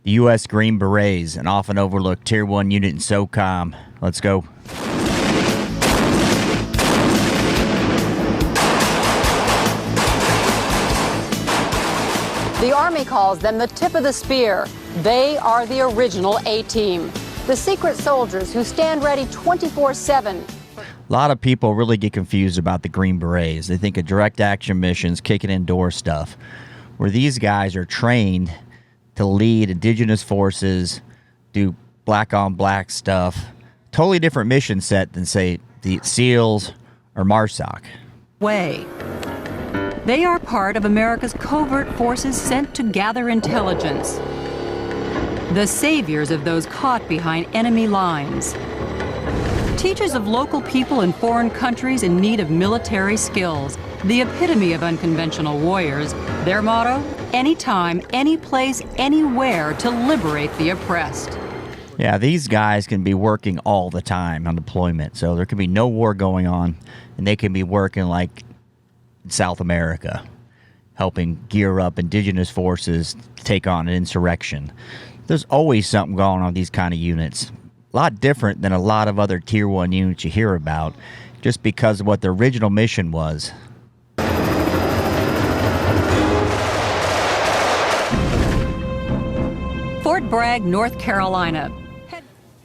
The U.S. Green Berets, an often overlooked Tier 1 unit in SOCOM. Let's go. The Army calls them the tip of the spear. They are the original A-Team, the secret soldiers who stand ready 24/7. A lot of people really get confused about the Green Berets. They think of direct action missions, kicking indoor stuff, where these guys are trained to lead indigenous forces, do black on black stuff. Totally different mission set than, say, the SEALs or MARSOC. They are part of America's covert forces sent to gather intelligence. The saviors of those caught behind enemy lines. Teachers of local people in foreign countries in need of military skills. The epitome of unconventional warriors. Their motto, anytime, any place, anywhere to liberate the oppressed. Yeah, these guys can be working all the time on deployment. So there could be no war going on, and they can be working like in South America, helping gear up indigenous forces to take on an insurrection. There's always something going on with these kind of units. A lot different than a lot of other Tier 1 units you hear about, just because of what their original mission was. Fort Bragg, North Carolina.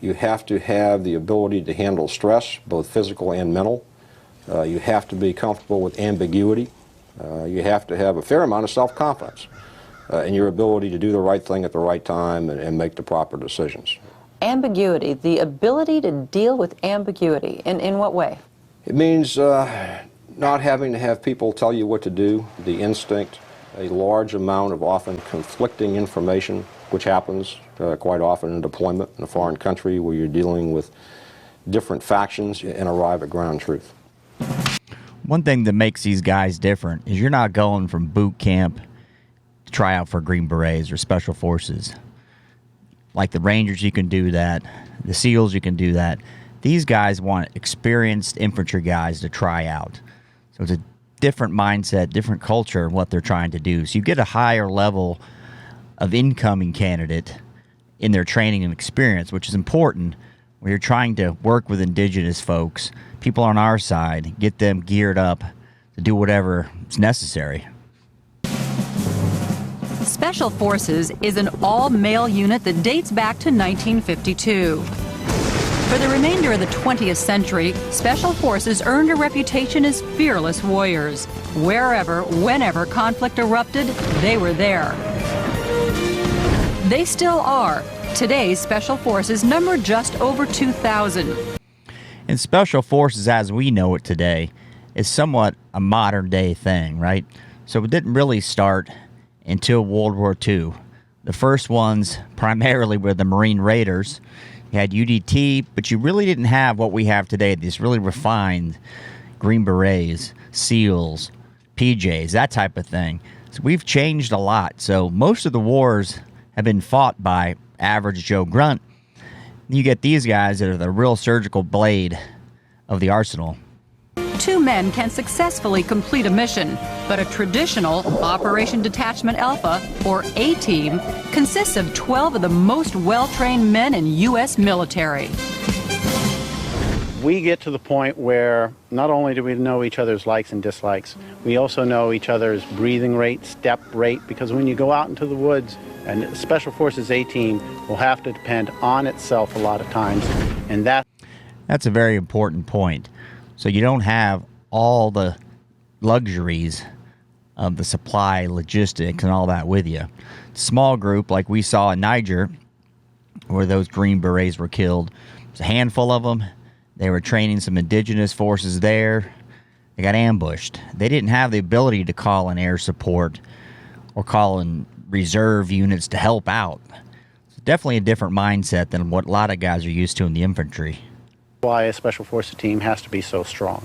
You have to have the ability to handle stress, both physical and mental. You have to be comfortable with ambiguity. You have to have a fair amount of self-confidence in your ability to do the right thing at the right time and make the proper decisions. Ambiguity, the ability to deal with ambiguity. In what way? It means not having to have people tell you what to do, the instinct, a large amount of often conflicting information, which happens quite often in deployment in a foreign country where you're dealing with different factions and arrive at ground truth. One thing that makes these guys different is you're not going from boot camp to try out for Green Berets or Special Forces. Like the Rangers, you can do that. The SEALs, you can do that. These guys want experienced infantry guys to try out. So it's a different mindset, different culture of what they're trying to do. So you get a higher level of incoming candidate in their training and experience, which is important when you're trying to work with indigenous folks, people on our side, get them geared up to do whatever is necessary. Special Forces is an all-male unit that dates back to 1952. For the remainder of the 20th century, Special Forces earned a reputation as fearless warriors. Wherever, whenever conflict erupted, they were there. They still are. Today's Special Forces number just over 2,000. And Special Forces, as we know it today, is somewhat a modern-day thing, right? So it didn't really start until World War II. The first ones primarily were the Marine Raiders. You had UDT, but you really didn't have what we have today, these really refined Green Berets, SEALs, PJs, that type of thing. So we've changed a lot. So most of the wars have been fought by average Joe Grunt. You get these guys that are the real surgical blade of the arsenal. Two men can successfully complete a mission, but a traditional Operation Detachment Alpha, or A-Team, consists of 12 of the most well-trained men in U.S. military. We get to the point where not only do we know each other's likes and dislikes, we also know each other's breathing rate, step rate, because when you go out into the woods, and Special Forces A-Team will have to depend on itself a lot of times, and that's a very important point. So you don't have all the luxuries of the supply, logistics, and all that with you. Small group like we saw in Niger, where those Green Berets were killed. There's a handful of them. They were training some indigenous forces there. They got ambushed. They didn't have the ability to call in air support or call in reserve units to help out. It's definitely a different mindset than what a lot of guys are used to in the infantry. Why a Special Forces team has to be so strong.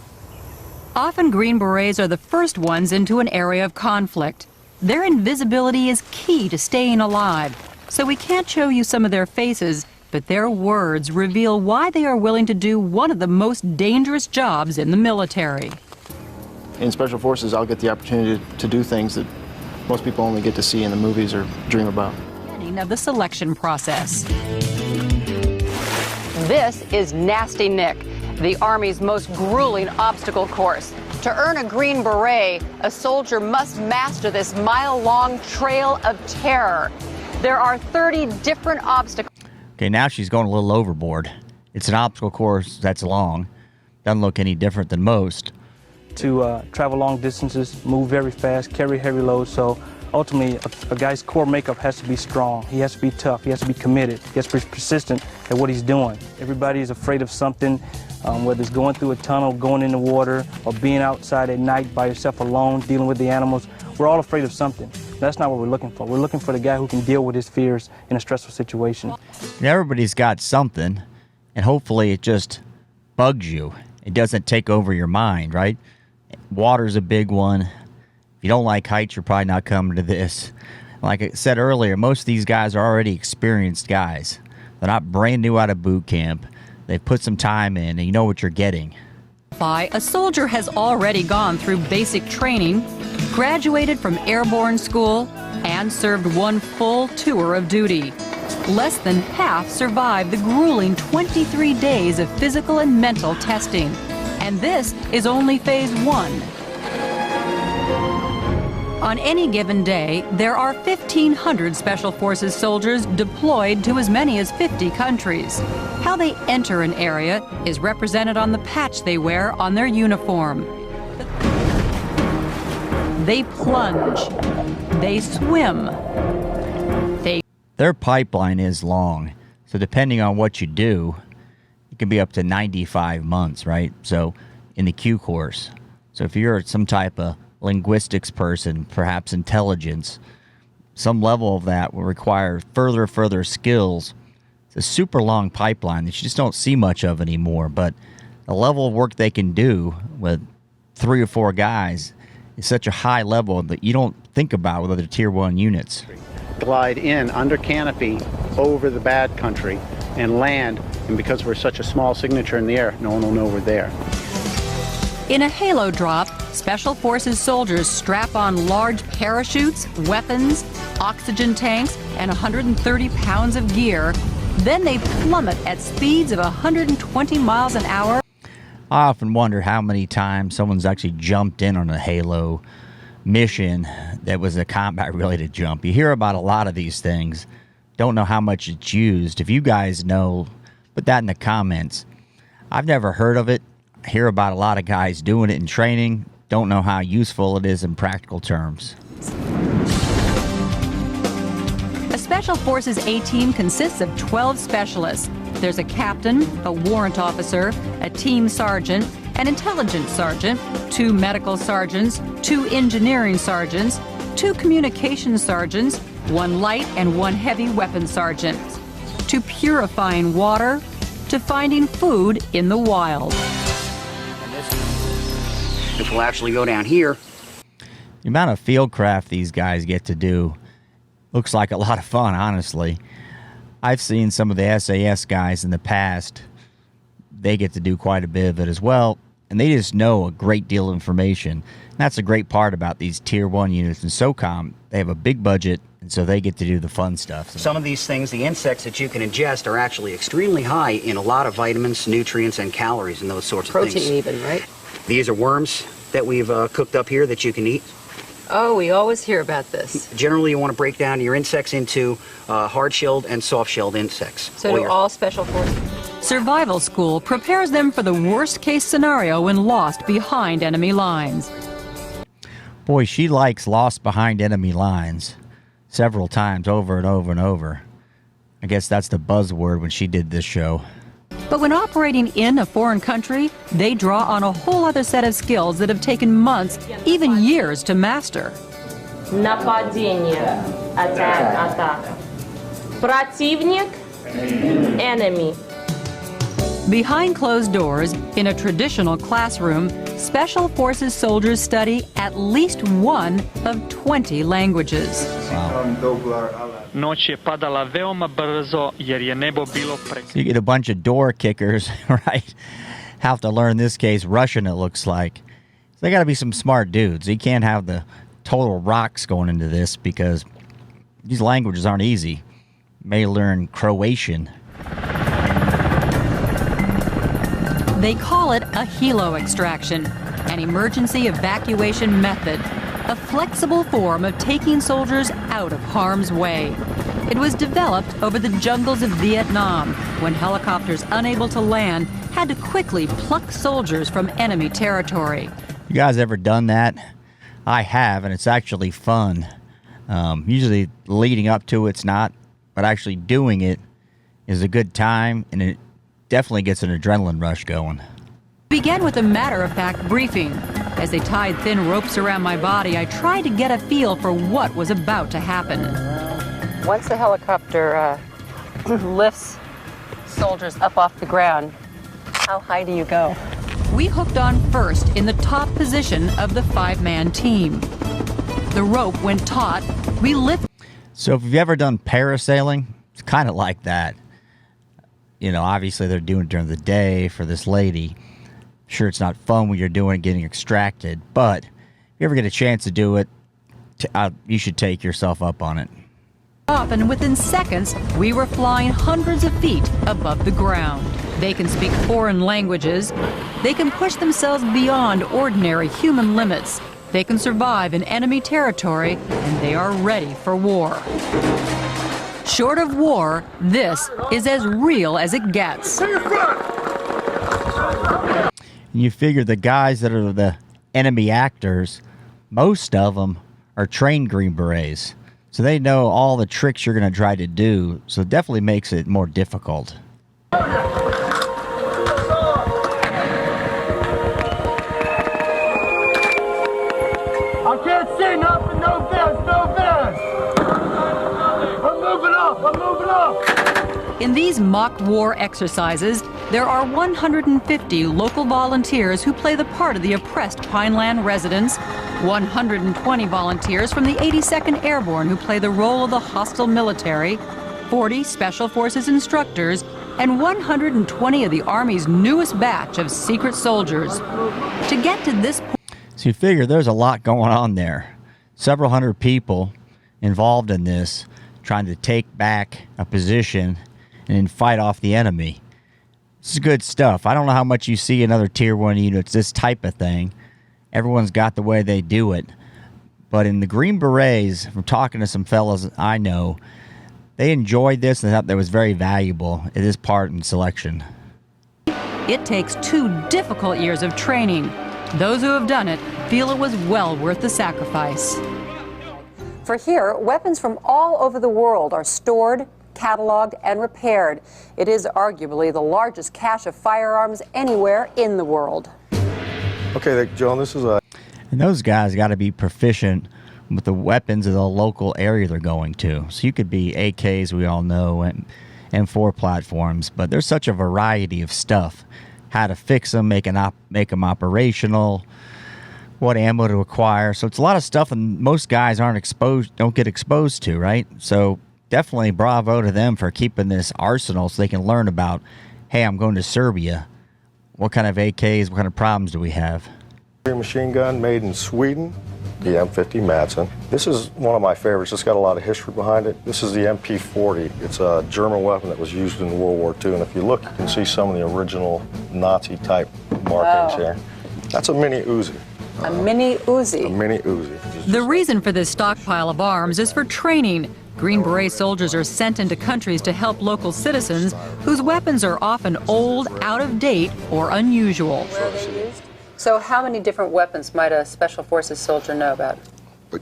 Often Green Berets are the first ones into an area of conflict. Their invisibility is key to staying alive, so we can't show you some of their faces, but their words reveal why they are willing to do one of the most dangerous jobs in the military. In Special Forces, I'll get the opportunity to do things that most people only get to see in the movies or dream about. Many beginning of the selection process. This is Nasty Nick, the Army's most grueling obstacle course. To earn a Green Beret, a soldier must master this mile-long trail of terror. There are 30 different obstacles. Okay, now she's going a little overboard. It's an obstacle course that's long. Doesn't look any different than most. To travel long distances, move very fast, carry heavy loads. So ultimately, a guy's core makeup has to be strong. He has to be tough. He has to be committed. He has to be persistent at what he's doing. Everybody is afraid of something, whether it's going through a tunnel, going in the water, or being outside at night by yourself alone, dealing with the animals. We're all afraid of something. That's not what we're looking for. We're looking for the guy who can deal with his fears in a stressful situation. Everybody's got something, and hopefully it just bugs you. It doesn't take over your mind, right? Water's a big one. If you don't like heights, you're probably not coming to this. Like I said earlier, most of these guys are already experienced guys. They're not brand new out of boot camp. They've put some time in, and you know what you're getting. A soldier has already gone through basic training, graduated from airborne school, and served one full tour of duty. Less than half survived the grueling 23 days of physical and mental testing. And this is only phase 1. On any given day, there are 1,500 Special Forces soldiers deployed to as many as 50 countries. How they enter an area is represented on the patch they wear on their uniform. They plunge. They swim. Their pipeline is long, so depending on what you do, it can be up to 95 months, right? So in the Q course. So if you're some type of linguistics person, perhaps intelligence, some level of that will require further skills. It's a super long pipeline that you just don't see much of anymore, but the level of work they can do with 3 or 4 guys is such a high level that you don't think about with other Tier 1 units. Glide in under canopy over the bad country and land, and because we're such a small signature in the air, no one will know we're there. In a halo drop, Special Forces soldiers strap on large parachutes, weapons, oxygen tanks, and 130 pounds of gear. Then they plummet at speeds of 120 miles an hour. I often wonder how many times someone's actually jumped in on a Halo mission that was a combat-related jump. You hear about a lot of these things. Don't know how much it's used. If you guys know, put that in the comments. I've never heard of it. I hear about a lot of guys doing it in training. Don't know how useful it is in practical terms. A Special Forces A-team consists of 12 specialists. There's a captain, a warrant officer, a team sergeant, an intelligence sergeant, 2 medical sergeants, 2 engineering sergeants, 2 communications sergeants, 1 light and 1 heavy weapons sergeant. To purifying water, to finding food in the wild. If we'll actually go down here. The amount of field craft these guys get to do looks like a lot of fun, honestly. I've seen some of the SAS guys in the past. They get to do quite a bit of it as well, and they just know a great deal of information. And that's a great part about these Tier 1 units in SOCOM. They have a big budget, and so they get to do the fun stuff. Some of these things, the insects that you can ingest, are actually extremely high in a lot of vitamins, nutrients, and calories and those sorts of things. Protein even, right? These are worms that we've cooked up here that you can eat. Oh, we always hear about this. Generally, you want to break down your insects into hard-shelled and soft-shelled insects. So do all Special Forces? Survival school prepares them for the worst-case scenario when lost behind enemy lines. Boy, she likes lost behind enemy lines several times over and over and over. I guess that's the buzzword when she did this show. But when operating in a foreign country, they draw on a whole other set of skills that have taken months, even years to master. Нападение. Атака. Противник. Enemy. Behind closed doors, in a traditional classroom, Special Forces soldiers study at least one of 20 languages. Noć je padala veoma brzo jer je nebo bilo So you get a bunch of door kickers, right? Have to learn, in this case, Russian, it looks like. So they got to be some smart dudes. You can't have the total rocks going into this because these languages aren't easy. may learn Croatian. They call it a helo extraction, an emergency evacuation method, a flexible form of taking soldiers out of harm's way. It was developed over the jungles of Vietnam when helicopters unable to land had to quickly pluck soldiers from enemy territory. You guys ever done that? I have, and it's actually fun. Usually leading up to it's not, but actually doing it is a good time, and it definitely gets an adrenaline rush going. Began with a matter-of-fact briefing. As they tied thin ropes around my body, I tried to get a feel for what was about to happen. Once the helicopter lifts soldiers up off the ground, how high do you go? We hooked on first in the top position of the 5-man team. The rope, when taut, we lift. So if you've ever done parasailing, it's kind of like that. You know, obviously they're doing it during the day for this lady. Sure, it's not fun when you're doing it, getting extracted, but if you ever get a chance to do it, you should take yourself up on it. Often within seconds, we were flying hundreds of feet above the ground. They can speak foreign languages. They can push themselves beyond ordinary human limits. They can survive in enemy territory, and they are ready for war. Short of war, this is as real as it gets. You figure the guys that are the enemy actors, most of them are trained Green Berets. So they know all the tricks you're going to try to do, so it definitely makes it more difficult. I can't see nothing, no vest, no vest. I'm moving up. In these mock war exercises, there are 150 local volunteers who play the part of the oppressed Pineland residents, 120 volunteers from the 82nd Airborne who play the role of the hostile military, 40 Special Forces instructors, and 120 of the Army's newest batch of secret soldiers. To get to this point, so you figure there's a lot going on there. Several hundred people involved in this, trying to take back a position and then fight off the enemy. This is good stuff. I don't know how much you see in other Tier 1 units, this type of thing. Everyone's got the way they do it. But in the Green Berets, from talking to some fellas I know, they enjoyed this and thought that was very valuable. It is part in selection. it takes 2 difficult years of training. Those who have done it feel it was well worth the sacrifice. For here, weapons from all over the world are stored, cataloged, and repaired. It is arguably the largest cache of firearms anywhere in the world. Okay, Joan, this is a... And those guys got to be proficient with the weapons of the local area they're going to. So you could be AKs, we all know, and M4 platforms, but there's such a variety of stuff. How to fix them, make them operational, what ammo to acquire. So it's a lot of stuff, and most guys don't get exposed to, right? So definitely bravo to them for keeping this arsenal so they can learn about, hey, I'm going to Serbia. What kind of AKs, what kind of problems do we have? Machine gun made in Sweden, the M50 Madsen. This is one of my favorites. It's got a lot of history behind it. This is the MP40. It's a German weapon that was used in World War II. And if you look, you can see some of the original Nazi-type markings here. That's a mini Uzi. A mini Uzi. A mini Uzi. The reason for this stockpile of arms is for training. Green Beret soldiers are sent into countries to help local citizens whose weapons are often old, out of date, or unusual. Where are they used? So how many different weapons might a Special Forces soldier know about?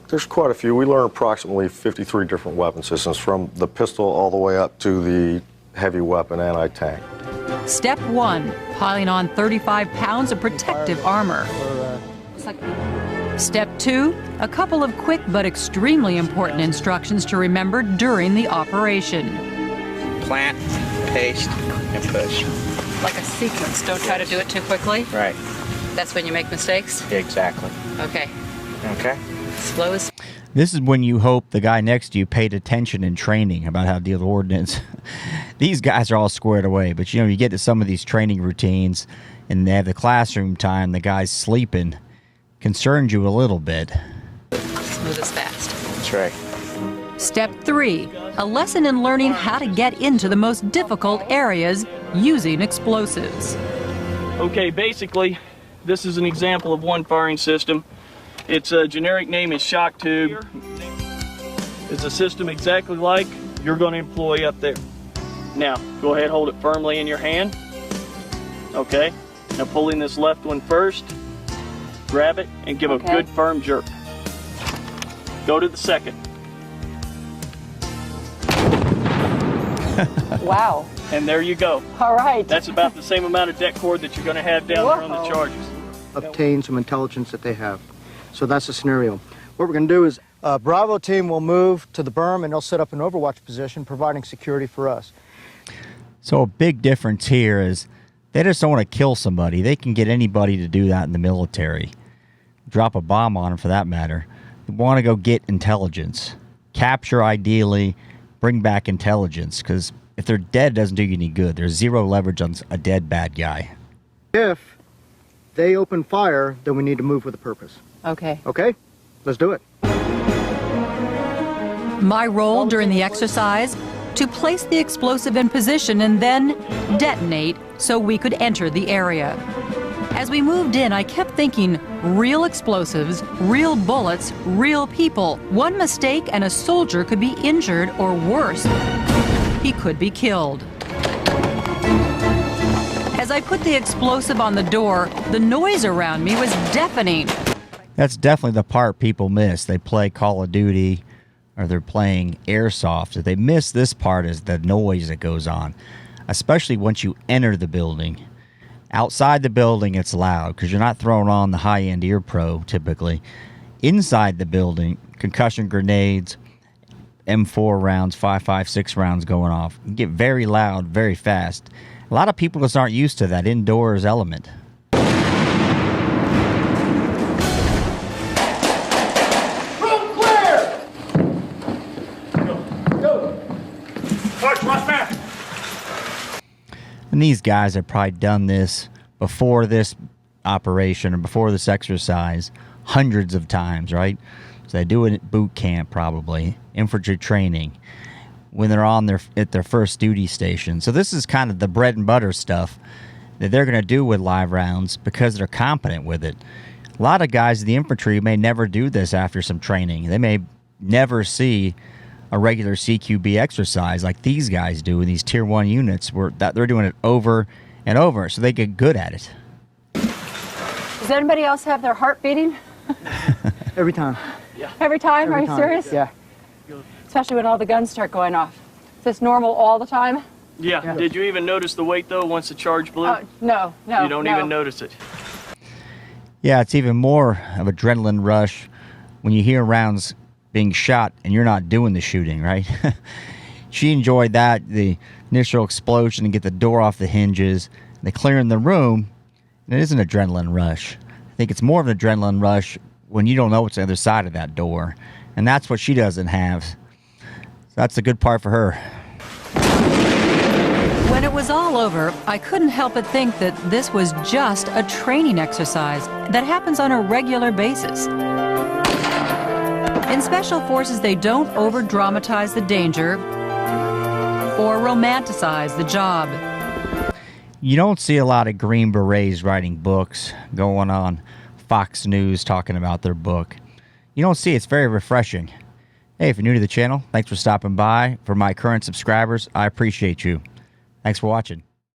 There's quite a few. We learn approximately 53 different weapon systems, from the pistol all the way up to the heavy weapon anti-tank. Step 1, piling on 35 pounds of protective armor. Step 2, a couple of quick but extremely important instructions to remember during the operation. Plant, paste, and push. Like a sequence. Don't try to do it too quickly. Right. That's when you make mistakes? Exactly. Okay. Okay. Slow as... This is when you hope the guy next to you paid attention in training about how to deal with ordnance. These guys are all squared away, but you get to some of these training routines and they have the classroom time, the guy's sleeping. Concerns you a little bit. Smooth as fast. That's right. Step 3, a lesson in learning how to get into the most difficult areas using explosives. Okay, basically, this is an example of one firing system. Its generic name is shock tube. It's a system exactly like you're going to employ up there. Now, go ahead, hold it firmly in your hand. Okay, now pulling this left one first, grab it and give a good firm jerk. Go to the second. Wow. And there you go. All right. That's about the same amount of deck cord that you're going to have down there on the charges. Obtain some intelligence that they have. So that's the scenario. What we're going to do is Bravo team will move to the berm and they'll set up an overwatch position, providing security for us. So a big difference here is they just don't want to kill somebody. They can get anybody to do that in the military. Drop a bomb on them for that matter. They want to go get intelligence. Capture ideally, bring back intelligence, because if they're dead, it doesn't do you any good. There's zero leverage on a dead bad guy. If they open fire, then we need to move with a purpose. Okay. Okay? Let's do it. My role during the exercise, to place the explosive in position and then detonate so we could enter the area. As we moved in, I kept thinking, real explosives, real bullets, real people. One mistake and a soldier could be injured, or worse, he could be killed. As I put the explosive on the door, the noise around me was deafening. That's definitely the part people miss. They play Call of Duty or they're playing airsoft. If they miss this part is the noise that goes on, especially once you enter the building. Outside the building, it's loud because you're not throwing on the high-end ear pro typically. Inside the building, concussion grenades, M4 rounds, 5.56 rounds going off. You get very loud, very fast. A lot of people just aren't used to that indoors element. Room clear! Go! March, watch back! And these guys have probably done this before this operation or before this exercise hundreds of times, right? So they do it at boot camp probably, infantry training, when they're on at their first duty station. So this is kind of the bread and butter stuff that they're going to do with live rounds because they're competent with it. A lot of guys in the infantry may never do this after some training. They may never see a regular CQB exercise like these guys do in these Tier 1 units where they're doing it over and over, so they get good at it. Does anybody else have their heart beating? Every time. Yeah. Every time? Every Are you time. serious? Yeah. Especially when all the guns start going off. Is this normal all the time? Yeah. Did you even notice the weight, though, once the charge blew? No. You don't even notice it. Yeah, it's even more of adrenaline rush when you hear rounds being shot and you're not doing the shooting, right? She enjoyed that, the initial explosion and get the door off the hinges, they clearing the room, and it is an adrenaline rush. I think it's more of an adrenaline rush when you don't know what's on the other side of that door, and that's what she doesn't have. So that's the good part for her. When it was all over, I couldn't help but think that this was just a training exercise that happens on a regular basis. In Special Forces, they don't over-dramatize the danger or romanticize the job. You don't see a lot of Green Berets writing books, going on Fox News talking about their book. You don't see it. It's very refreshing. Hey, if you're new to the channel, thanks for stopping by. For my current subscribers, I appreciate you. Thanks for watching.